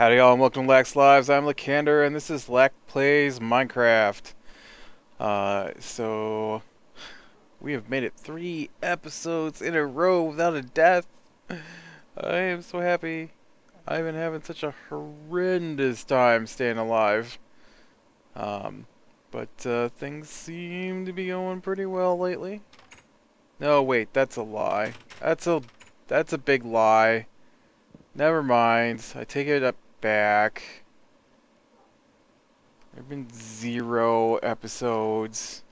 Howdy y'all and welcome to Lax Lives. I'm Lacander and this is Lac Plays Minecraft. So we have made it 3 episodes in a row without a death. I am so happy. I've been having such a horrendous time staying alive. Um, but things seem to be going pretty well lately. No, wait, that's a lie. That's a big lie. Never mind. I take it up back. There have been 0 episodes.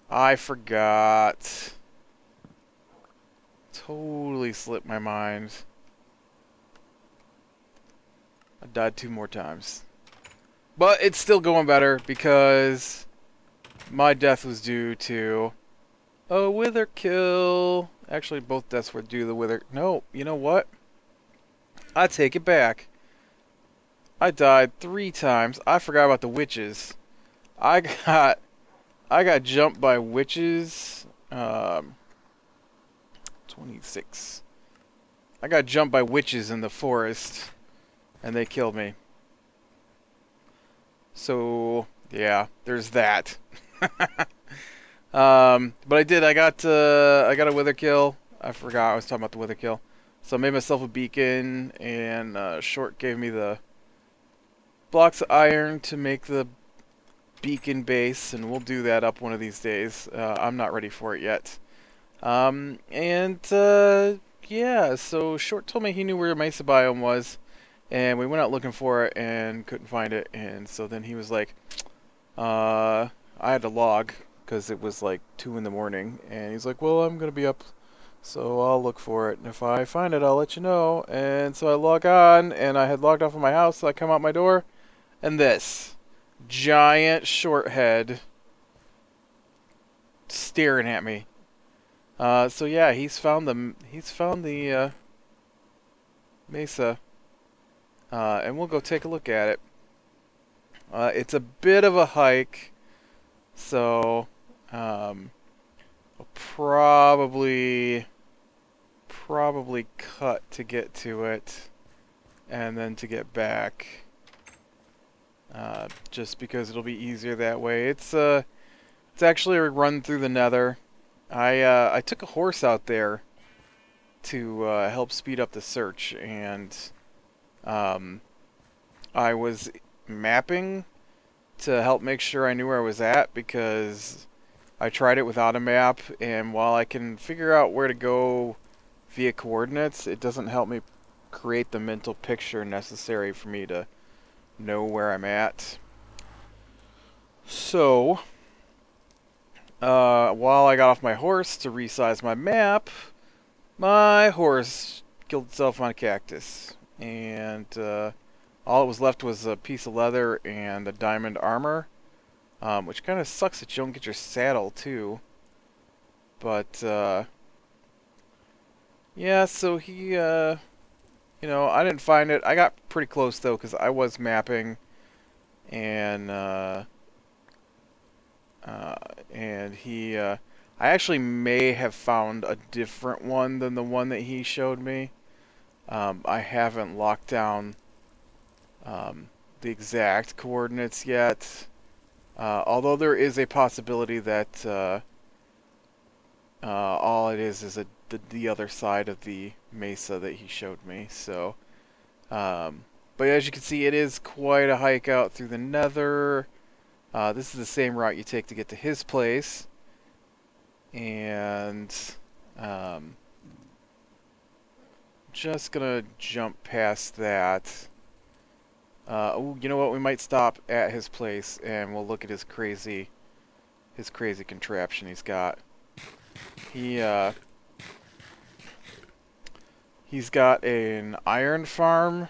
I forgot. Totally slipped my mind. I died 2 more times. But it's still going better because my death was due to a wither kill. Actually, both deaths were due to the wither. No, you know what? I take it back. I died 3 times. I forgot about the witches. I got jumped by witches. 26. I got jumped by witches in the forest, and they killed me. So yeah, there's that. But I did. I got a wither kill. I forgot I was talking about the wither kill. So I made myself a beacon, and Short gave me the blocks of iron to make the beacon base, and we'll do that up one of these days. I'm not ready for it yet. Yeah, so Short told me he knew where Mesa biome was, and we went out looking for it and couldn't find it, and so then he was like, I had to log, because it was like 2 in the morning, and he's like, well, I'm gonna be up, so I'll look for it, and if I find it, I'll let you know. And so I log on, and I had logged off of my house, so I come out my door, and this giant short head staring at me. So yeah, he's found the Mesa, and we'll go take a look at it. It's a bit of a hike, so I'll probably cut to get to it, and then to get back, just because it'll be easier that way. It's actually a run through the Nether. I took a horse out there to help speed up the search, and I was mapping to help make sure I knew where I was at, because I tried it without a map, and while I can figure out where to go via coordinates, it doesn't help me create the mental picture necessary for me to know where I'm at. So while I got off my horse to resize my map, my horse killed itself on a cactus, and all it was left was a piece of leather and a diamond armor, which kind of sucks that you don't get your saddle too. But yeah, so he, I didn't find it. I got pretty close though, because I was mapping, and I actually may have found a different one than the one that he showed me. I haven't locked down the exact coordinates yet, although there is a possibility that all it is the other side of the mesa that he showed me. So, but as you can see, it is quite a hike out through the Nether. This is the same route you take to get to his place, and just gonna jump past that. Oh, you know what? We might stop at his place and we'll look at his crazy contraption he's got. He's got an iron farm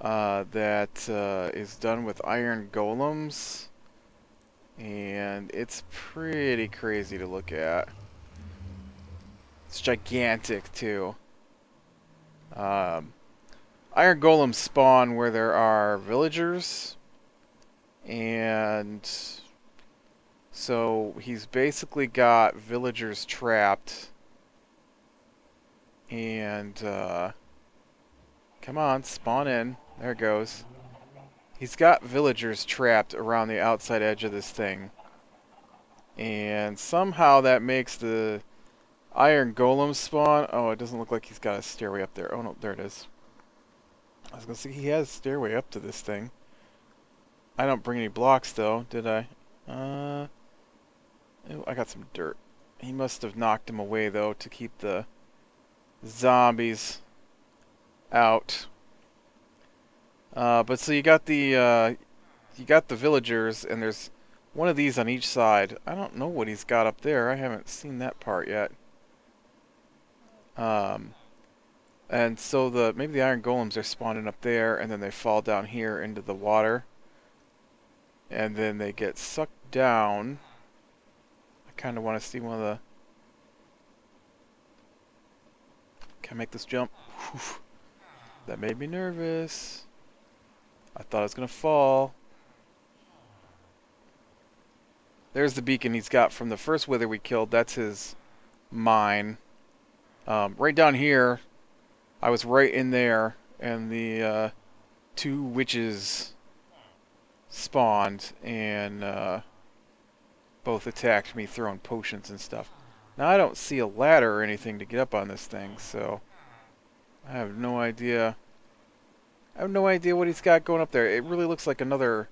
that is done with iron golems, and it's pretty crazy to look at. It's gigantic too. Iron golems spawn where there are villagers, and so he's basically got villagers trapped, and come on, spawn in. There it goes. He's got villagers trapped around the outside edge of this thing. And somehow that makes the iron golem spawn. Oh, it doesn't look like he's got a stairway up there. Oh, no, there it is. I was going to say, he has a stairway up to this thing. I don't bring any blocks, though, did I? Oh, I got some dirt. He must have knocked him away, though, to keep the zombies out. But so you got the villagers, and there's one of these on each side. I don't know what he's got up there. I haven't seen that part yet. And so maybe the iron golems are spawning up there, and then they fall down here into the water, and then they get sucked down. I kind of want to see one of the. Can I make this jump? Whew. That made me nervous. I thought I was gonna fall. There's the beacon he's got from the first wither we killed. That's his mine. Right down here, I was right in there, and the two witches spawned, and both attacked me throwing potions and stuff. Now I don't see a ladder or anything to get up on this thing, so I have no idea. I have no idea what he's got going up there. It really looks like another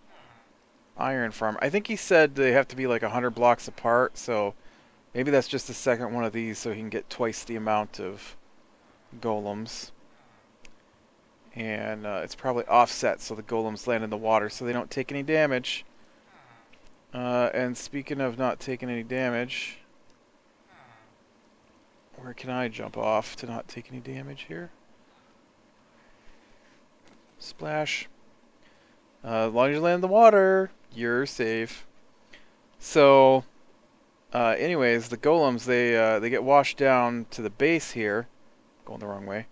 iron farm. I think he said they have to be like 100 blocks apart, so maybe that's just the second one of these so he can get twice the amount of golems. And it's probably offset so the golems land in the water so they don't take any damage. And speaking of not taking any damage, where can I jump off to not take any damage here? Splash. As long as you land in the water, you're safe. So, anyways, the golems, they get washed down to the base here. Going the wrong way.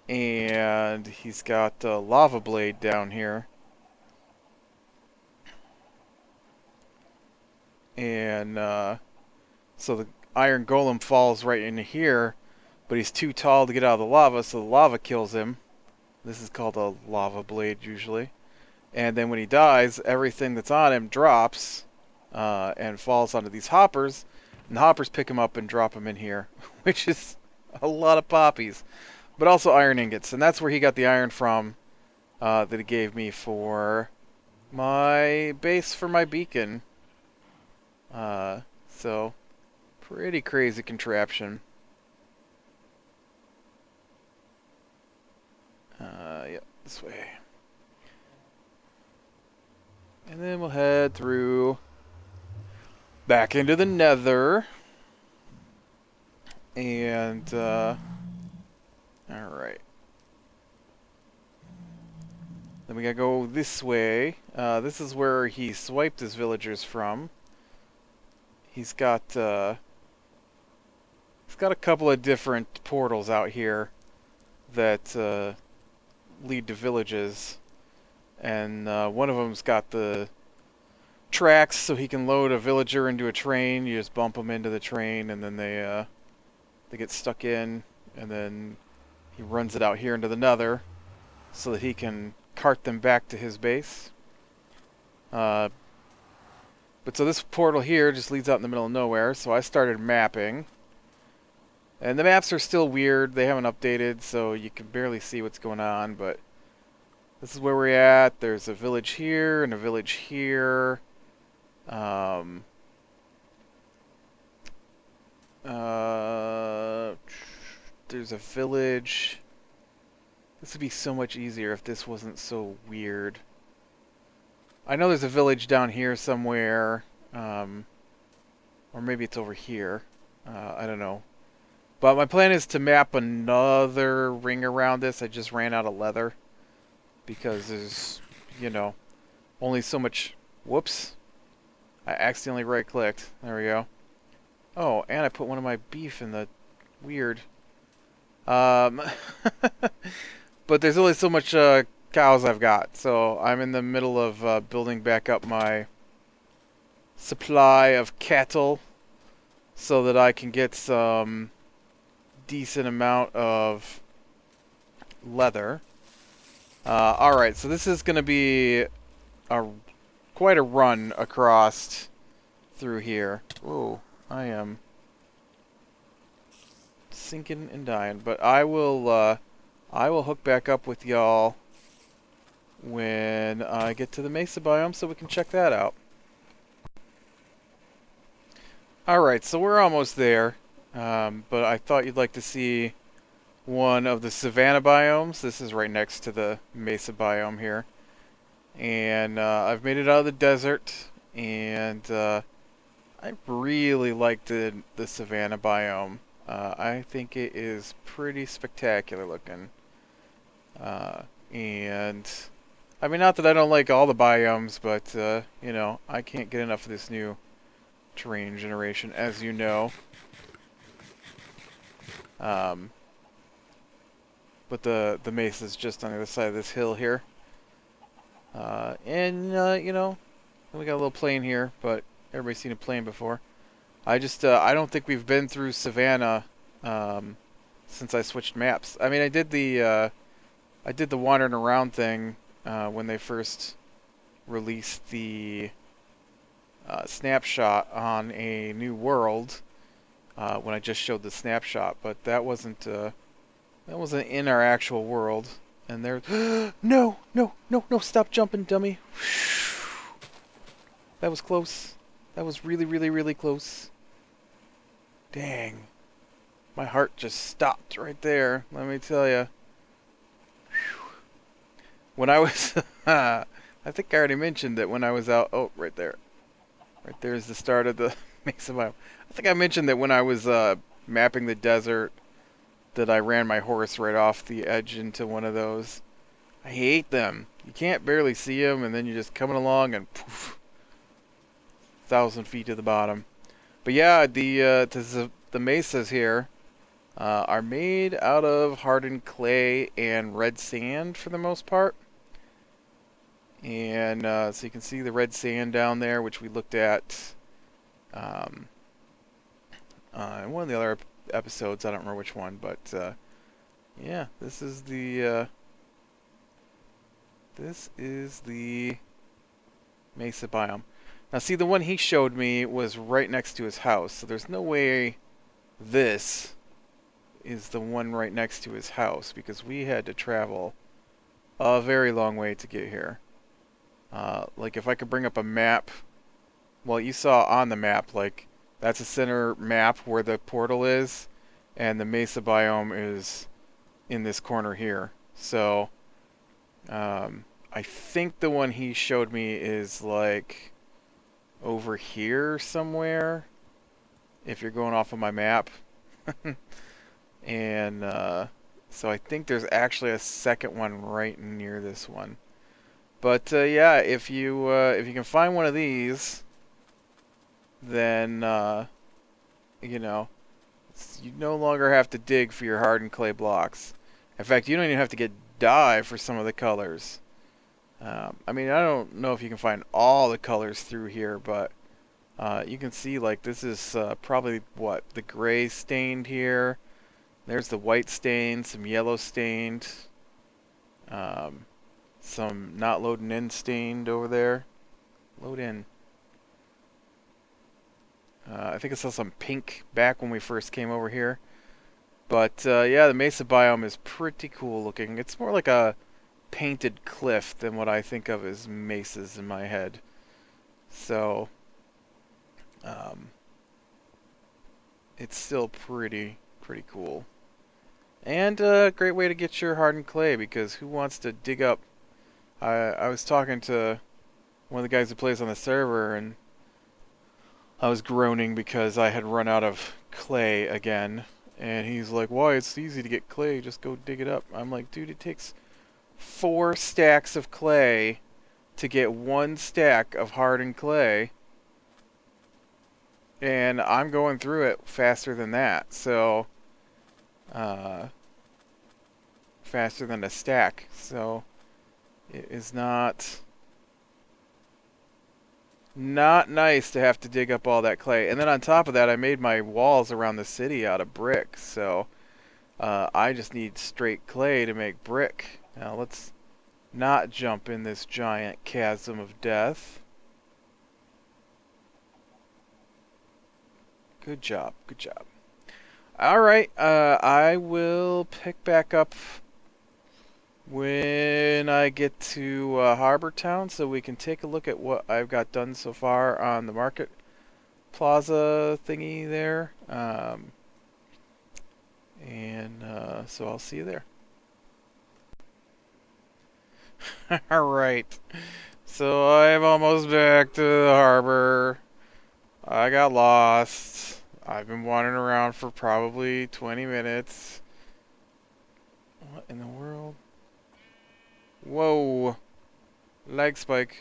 And he's got a lava blade down here. And so the iron golem falls right into here, but he's too tall to get out of the lava, so the lava kills him. This is called a lava blade usually. And then when he dies, everything that's on him drops and falls onto these hoppers, and the hoppers pick him up and drop him in here, which is a lot of poppies, but also iron ingots, and that's where he got the iron from that he gave me for my base for my beacon. So pretty crazy contraption. Yep, this way. And then we'll head through back into the nether. And, alright. Then we gotta go this way. This is where he swiped his villagers from. He's got a couple of different portals out here that lead to villages, and one of them's got the tracks, so he can load a villager into a train. You just bump them into the train, and then they get stuck in, and then he runs it out here into the nether, so that he can cart them back to his base. But so this portal here just leads out in the middle of nowhere, so I started mapping. And the maps are still weird, they haven't updated, so you can barely see what's going on, but this is where we're at. There's a village here and a village here. There's a village. This would be so much easier if this wasn't so weird. I know there's a village down here somewhere, or maybe it's over here. I don't know. But my plan is to map another ring around this. I just ran out of leather because there's, you know, only so much. Whoops. I accidentally right-clicked. There we go. Oh, and I put one of my beef in the weird. But there's only so much cows I've got, so I'm in the middle of building back up my supply of cattle so that I can get some decent amount of leather. Alright, so this is going to be a quite a run across through here. Whoa, I am sinking and dying, but I will hook back up with y'all when I get to the Mesa biome so we can check that out. Alright, so we're almost there, but I thought you'd like to see one of the savanna biomes. This is right next to the Mesa biome here. And I've made it out of the desert, and I really like the savanna biome. I think it is pretty spectacular looking. And I mean, not that I don't like all the biomes, but you know, I can't get enough of this new terrain generation, as you know. But the mesa is just on the other side of this hill here. You know, we got a little plane here, but everybody's seen a plane before. I don't think we've been through Savannah since I switched maps. I mean, I did the wandering around thing when they first released the snapshot on a new world when I just showed the snapshot, but that wasn't in our actual world. And there, no, stop jumping, dummy. That was close. That was really, really, really close. Dang. My heart just stopped right there, let me tell you. When I was, I think I already mentioned that when I was out, oh, right there. Right there is the start of the Mesa biome. I think I mentioned that when I was mapping the desert, that I ran my horse right off the edge into one of those. I hate them. You can't barely see them, and then you're just coming along and poof, 1,000 feet to the bottom. But yeah, the mesas here are made out of hardened clay and red sand for the most part. And so you can see the red sand down there, which we looked at in one of the other episodes. I don't remember which one, but yeah, this is the Mesa biome. Now see, the one he showed me was right next to his house, so there's no way this is the one right next to his house, because we had to travel a very long way to get here. Like if I could bring up a map, well, you saw on the map, like that's a center map where the portal is, and the Mesa biome is in this corner here. So I think the one he showed me is like over here somewhere, if you're going off of my map. And so I think there's actually a second one right near this one. But yeah, if you can find one of these, then you know, you no longer have to dig for your hardened clay blocks. In fact, you don't even have to get dye for some of the colors. I mean, I don't know if you can find all the colors through here, but you can see, like, this is probably, what, the gray stained here. There's the white stained, some yellow stained, some not loading in stained over there. Load in. I think I saw some pink back when we first came over here. But yeah, the Mesa biome is pretty cool looking. It's more like a painted cliff than what I think of as mesas in my head. So it's still pretty cool. And a great way to get your hardened clay, because who wants to dig up... I was talking to one of the guys who plays on the server, and I was groaning because I had run out of clay again. And he's like, why? It's easy to get clay, just go dig it up. I'm like, dude, it takes 4 stacks of clay to get 1 stack of hardened clay. And I'm going through it faster than that, so faster than a stack. So it is not nice to have to dig up all that clay. And then on top of that, I made my walls around the city out of brick, so I just need straight clay to make brick. Now let's not jump in this giant chasm of death. Good job, good job. Alright, I will pick back up when I get to Harbor Town so we can take a look at what I've got done so far on the market plaza thingy there. So I'll see you there. Alright, so I'm almost back to the harbor. I got lost. I've been wandering around for probably 20 minutes. What in the world? Whoa! Lag spike.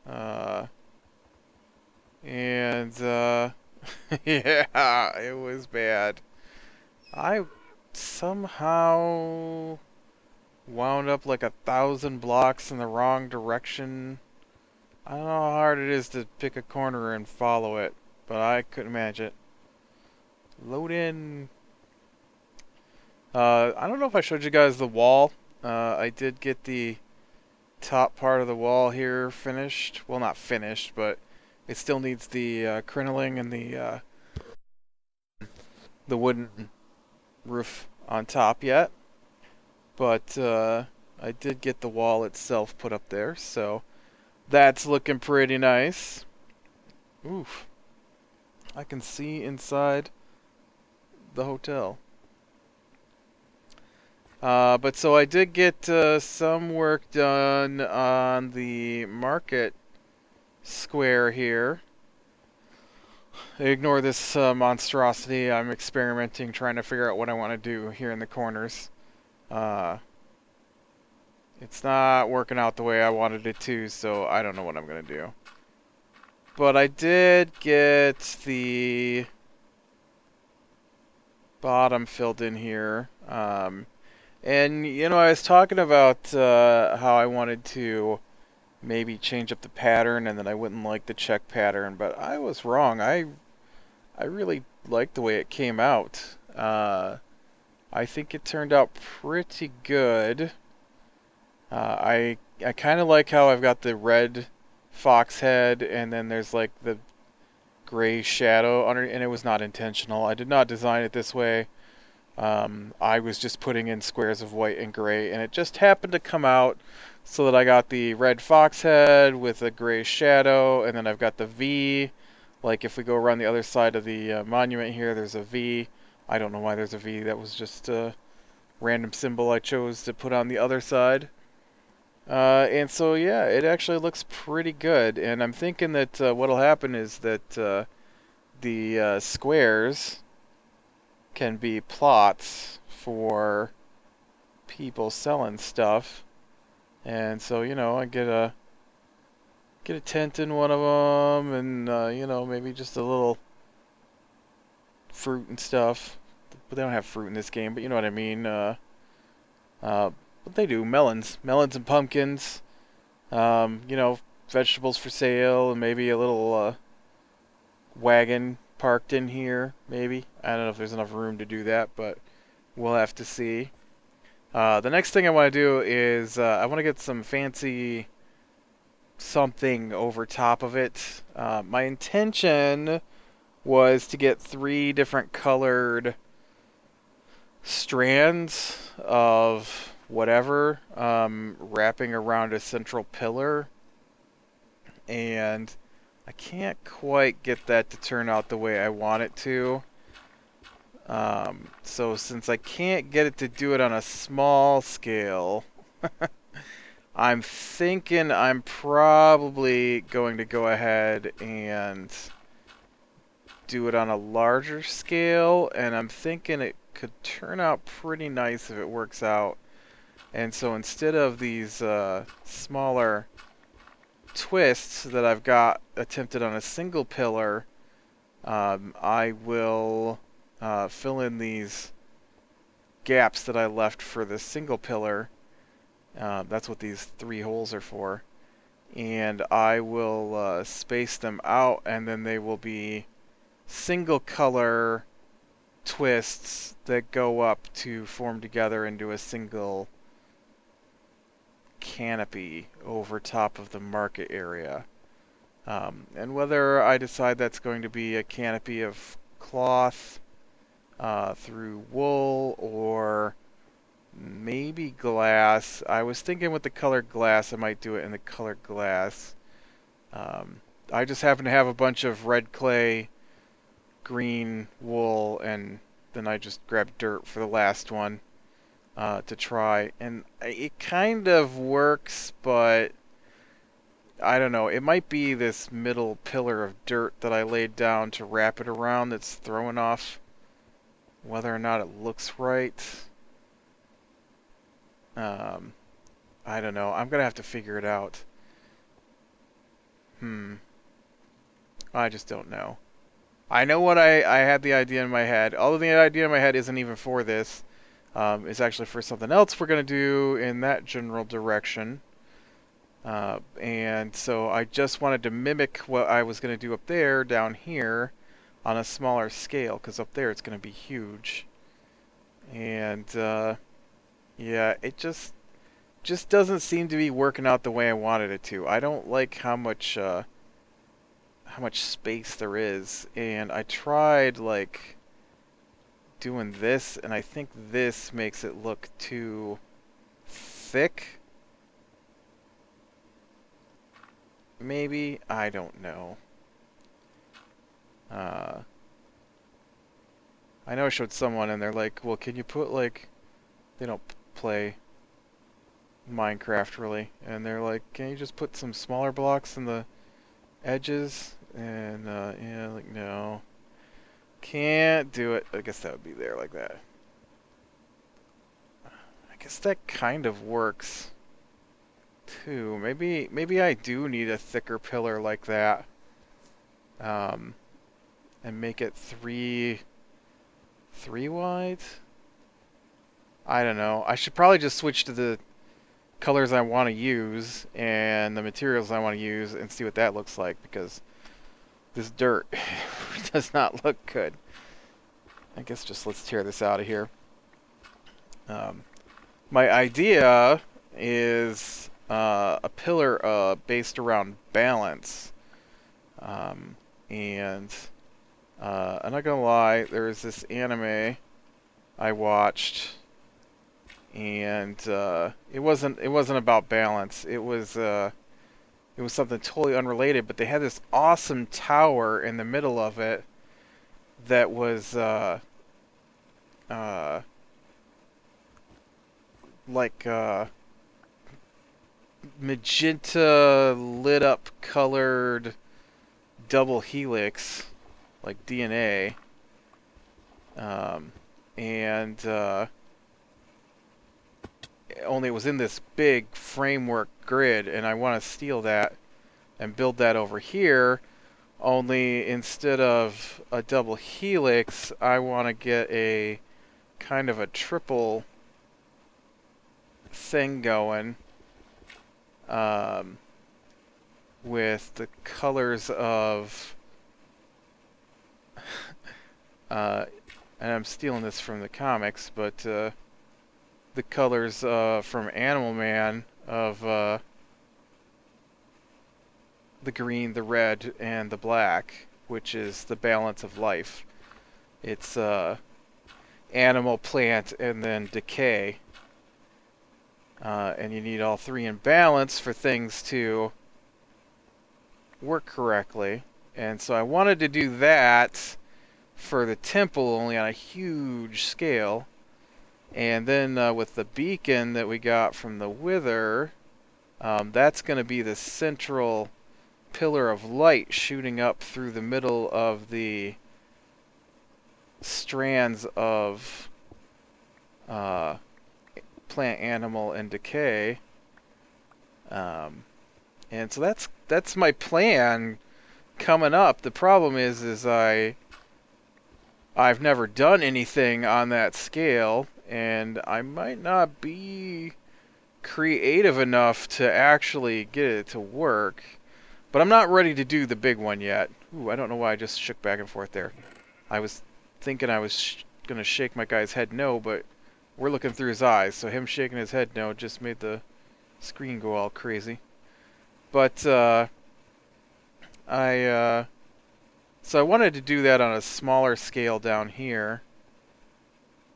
Yeah, it was bad. I somehow wound up like 1,000 blocks in the wrong direction. I don't know how hard it is to pick a corner and follow it, but I couldn't manage it. Load in. I don't know if I showed you guys the wall. I did get the top part of the wall here finished. Well, not finished, but it still needs the crinoling and the wooden roof on top yet. But I did get the wall itself put up there, so that's looking pretty nice. Oof. I can see inside the hotel. But so I did get some work done on the market square here. Ignore this monstrosity. I'm experimenting, trying to figure out what I want to do here in the corners. It's not working out the way I wanted it to, so I don't know what I'm going to do. But I did get the bottom filled in here. And, you know, I was talking about how I wanted to maybe change up the pattern and that I wouldn't like the check pattern, but I was wrong. I really liked the way it came out. I think it turned out pretty good. I kind of like how I've got the red fox head and then there's like the gray shadow under, and it was not intentional. I did not design it this way. I was just putting in squares of white and gray, and it just happened to come out so that I got the red fox head with a gray shadow, and then I've got the V. Like if we go around the other side of the monument here, there's a V. I don't know why there's a V. That was just a random symbol I chose to put on the other side. And so, yeah, it actually looks pretty good. And I'm thinking that what'll happen is that the squares can be plots for people selling stuff. And so, you know, I get a tent in one of them, and you know, maybe just a little fruit and stuff. But they don't have fruit in this game, but you know what I mean. What they do, melons and pumpkins. You know, vegetables for sale, and maybe a little wagon parked in here, maybe. I don't know if there's enough room to do that, but we'll have to see. The next thing I want to do is I want to get some fancy something over top of it. My intention was to get 3 different colored strands of whatever wrapping around a central pillar, and I can't quite get that to turn out the way I want it to. So since I can't get it to do it on a small scale, I'm thinking I'm probably going to go ahead and do it on a larger scale, and I'm thinking it could turn out pretty nice if it works out. And so instead of these smaller twists that I've got attempted on a single pillar, I will fill in these gaps that I left for the single pillar. That's what these 3 holes are for. And I will space them out, and then they will be single color twists that go up to form together into a single canopy over top of the market area. And whether I decide that's going to be a canopy of cloth through wool or maybe glass. I was thinking with the colored glass, I might do it in the colored glass. I just happen to have a bunch of red clay, green wool, and then I just grabbed dirt for the last one to try. And it kind of works, but I don't know. It might be this middle pillar of dirt that I laid down to wrap it around that's throwing off whether or not it looks right. I don't know. I'm gonna have to figure it out. I just don't know. I know what I had the idea in my head. Although the idea in my head isn't even for this. It's actually for something else we're gonna do in that general direction. And so I just wanted to mimic what I was gonna do up there, down here, on a smaller scale, because up there it's gonna be huge. And yeah, it just doesn't seem to be working out the way I wanted it to. I don't like how much space there is, and I tried like doing this, and I think this makes it look too thick. Maybe, I don't know. I know I showed someone and they're like, well, can you put like, they don't play Minecraft really, and they're like, can you just put some smaller blocks in the edges? And yeah, like, no, can't do it. I guess that would be there like that. I guess that kind of works too. Maybe I do need a thicker pillar like that, and make it three wide. I don't know. I should probably just switch to the colors I want to use and the materials I want to use and see what that looks like, because this dirt does not look good. I guess just let's tear this out of here. My idea is a pillar based around balance. And I'm not gonna lie, there's this anime I watched, and it wasn't about balance. It was something totally unrelated, but they had this awesome tower in the middle of it that was like magenta lit up colored double helix, like DNA, and only it was in this big framework grid, and I want to steal that and build that over here, only instead of a double helix, I want to get a kind of a triple thing going, with the colors of and I'm stealing this from the comics, but the colors from Animal Man of the green, the red, and the black, which is the balance of life. It's animal, plant, and then decay. And you need all three in balance for things to work correctly. And so I wanted to do that for the temple, only on a huge scale. And then with the beacon that we got from the Wither, that's going to be the central pillar of light shooting up through the middle of the strands of plant, animal, and decay. And so that's my plan coming up. The problem is I've never done anything on that scale, and I might not be creative enough to actually get it to work. But I'm not ready to do the big one yet. Ooh, I don't know why I just shook back and forth there. I was thinking I was going to shake my guy's head no, but we're looking through his eyes, so him shaking his head no just made the screen go all crazy. But I so I wanted to do that on a smaller scale down here,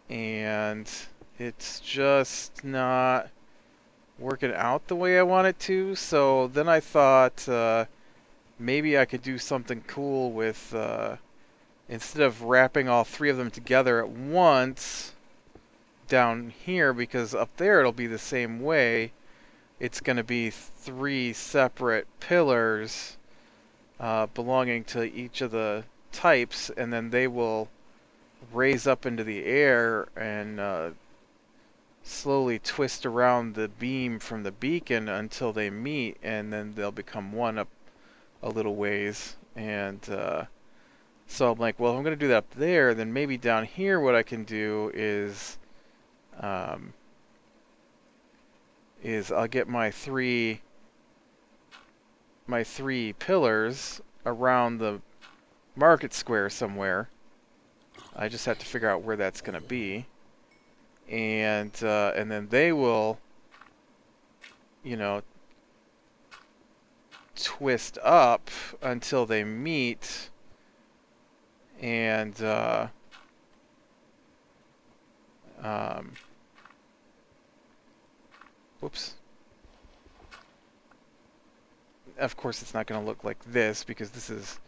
and it's just not working out the way I want it to. So then I thought maybe I could do something cool with instead of wrapping all three of them together at once down here, because up there it'll be the same way. It's going to be three separate pillars belonging to each of the types, and then they will raise up into the air and slowly twist around the beam from the beacon until they meet, and then they'll become one up a little ways. And so I'm like, well, if I'm going to do that up there, then maybe down here what I can do is I'll get my three pillars around the market square somewhere. I just have to figure out where that's going to be, and then they will, you know, twist up until they meet, and whoops. Of course, it's not going to look like this because this is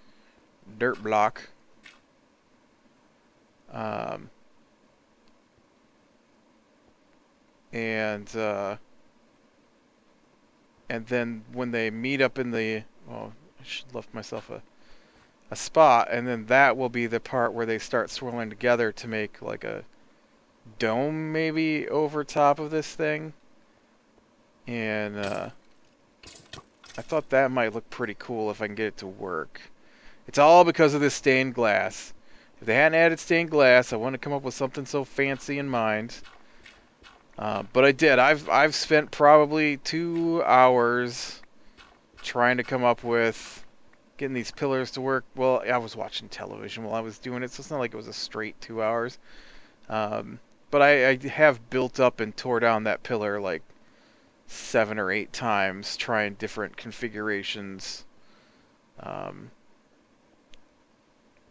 dirt block. And then when they meet up in the, well, I should have left myself a spot, and then that will be the part where they start swirling together to make like a dome maybe over top of this thing. And I thought that might look pretty cool if I can get it to work. It's all because of this stained glass. If they hadn't added stained glass, I wouldn't have come up with something so fancy in mind. But I did. I've spent probably 2 hours trying to come up with getting these pillars to work. Well, I was watching television while I was doing it, so it's not like it was a straight 2 hours. But I have built up and tore down that pillar like 7 or 8 times, trying different configurations.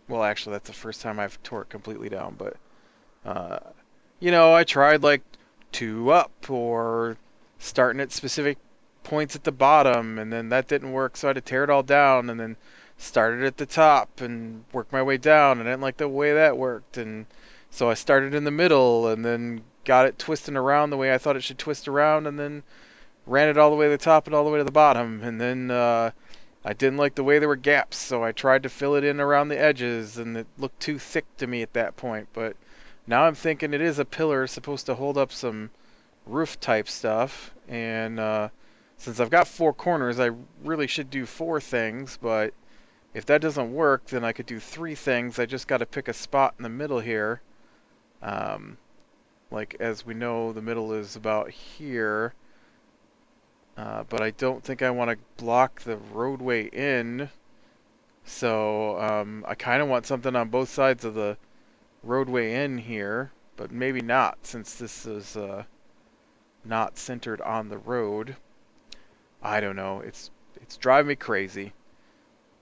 Well, actually, that's the first time I've tore it completely down, but you know, I tried like 2 up or starting at specific points at the bottom, and then that didn't work, so I had to tear it all down, and then started at the top and worked my way down, and I didn't like the way that worked, and so I started in the middle and then got it twisting around the way I thought it should twist around, and then ran it all the way to the top and all the way to the bottom, and then I didn't like the way there were gaps, so I tried to fill it in around the edges, and it looked too thick to me at that point. But now I'm thinking it is a pillar supposed to hold up some roof type stuff, and since I've got 4 corners, I really should do 4 things, but if that doesn't work, then I could do 3 things. I just got to pick a spot in the middle here. Like, as we know, the middle is about here. But I don't think I want to block the roadway in. So I kind of want something on both sides of the roadway in here, but maybe not, since this is not centered on the road. I don't know. It's driving me crazy.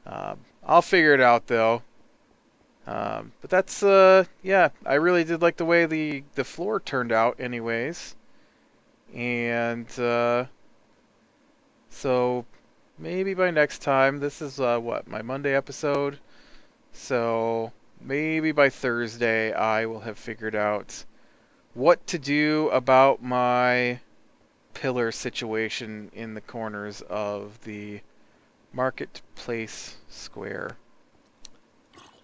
I'll figure it out though. But that's yeah, I really did like the way the floor turned out anyways. And so maybe by next time, this is what, my Monday episode? So maybe by Thursday I will have figured out what to do about my pillar situation in the corners of the marketplace square.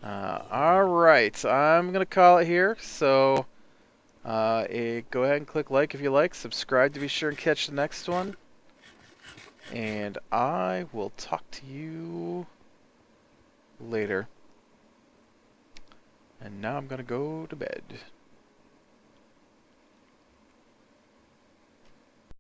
Alright, I'm going to call it here. So go ahead and click like if you like, subscribe to be sure and catch the next one. And I will talk to you later. And now I'm going to go to bed.